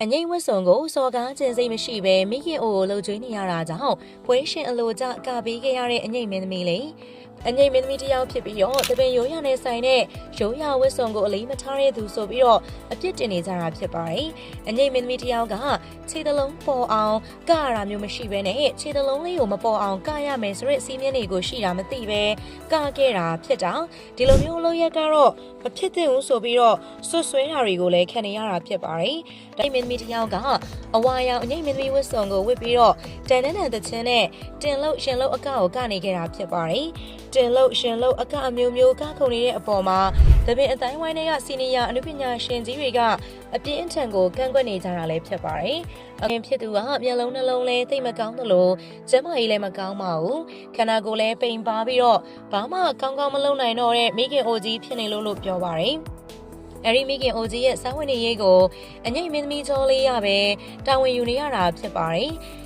အငိမ့်ဝတ်စုံကိုစော်ကားခြင်းစိတ်မရှိဘဲမိခင်အိုကိုလှုပ်ကြွေးနေရတာကြောင့်ပွဲရှင်အလိုကျကပေးခဲ့ရတဲ့အငိမ့်မင်းသမီးလေးအငိမ့်မင်းသမီးတယောက်ဖြစ်ပြီးတော့တပင်ရိုးရနဲ့ဆိုင်တဲ့ရိုးရဝတ်စုံကိုအလေးမထားတဲ့သူဆိုပြီးတော့အပြစ်တင်နေကြတာဖြစ်ပါတယ်။အငိမ့်မင်းသမီးတယောက်ကခြေတလုံးပေါ်အောင်ကရတာမျိုးမရှိဘဲနဲ့ခြေတလုံးလေးကိုမပေါ်အောင်ကရမယ်ဆိုတဲ့စီးမြင်တွေကိုရှိတာမသိပဲကခဲ့တာဖြစ်တာဒီလိုမျိုးလုပ်ရက်ကတော့မဖြစ်သင့်ဘူးဆိုပြီးတော့ဆွဆွဲတာတွေကိုလည်းခံနေရတာဖြစ်ပါတယ်။ဒါမင်းသမီးတယောက်ကအဝါရောင်အငိမ့်မင်းသမီးဝတ်စုံကိုဝတ်ပြီးတော့တန်တန်းတချင်းနဲ့တင်လို့ရှင်လို့အကောက်ကိုကနေခဲ့တာဖြစ်ပါတယ်။တင်လို့ရှင်လို့အကအမျိုးမျိုးကခုန်နေတဲ့အပေါ်မှာတပင်အတိုင်းဝိုင်းတွေကစီနီယာအနုပညာရှင်ကြီးတွေကအပြင်းအထန်ကိုကန့်ကွက်နေကြတာလည်းဖြစ်ပါတယ်။အရင်ဖြစ်သူကမျက်လုံးနှလုံးလည်းသိမကောင်းသလိုကျန်းမာရေးလည်းမကောင်းပါဘူး။ခန္ဓာကိုယ်လည်းပိန်ပါပြီးတော့ဘာမှကောင်းကောင်းမလုပ်နိုင်တော့တဲ့မိခင်အိုကြီးဖြစ်နေလို့ပြောပါတယ်။အဲဒီမိခင်အိုကြီးရဲ့စာဝင်နေရေးကိုအငိမ့်မင်းသမီးကျော်လေးရပဲတာဝန်ယူနေရတာဖြစ်ပါတယ်။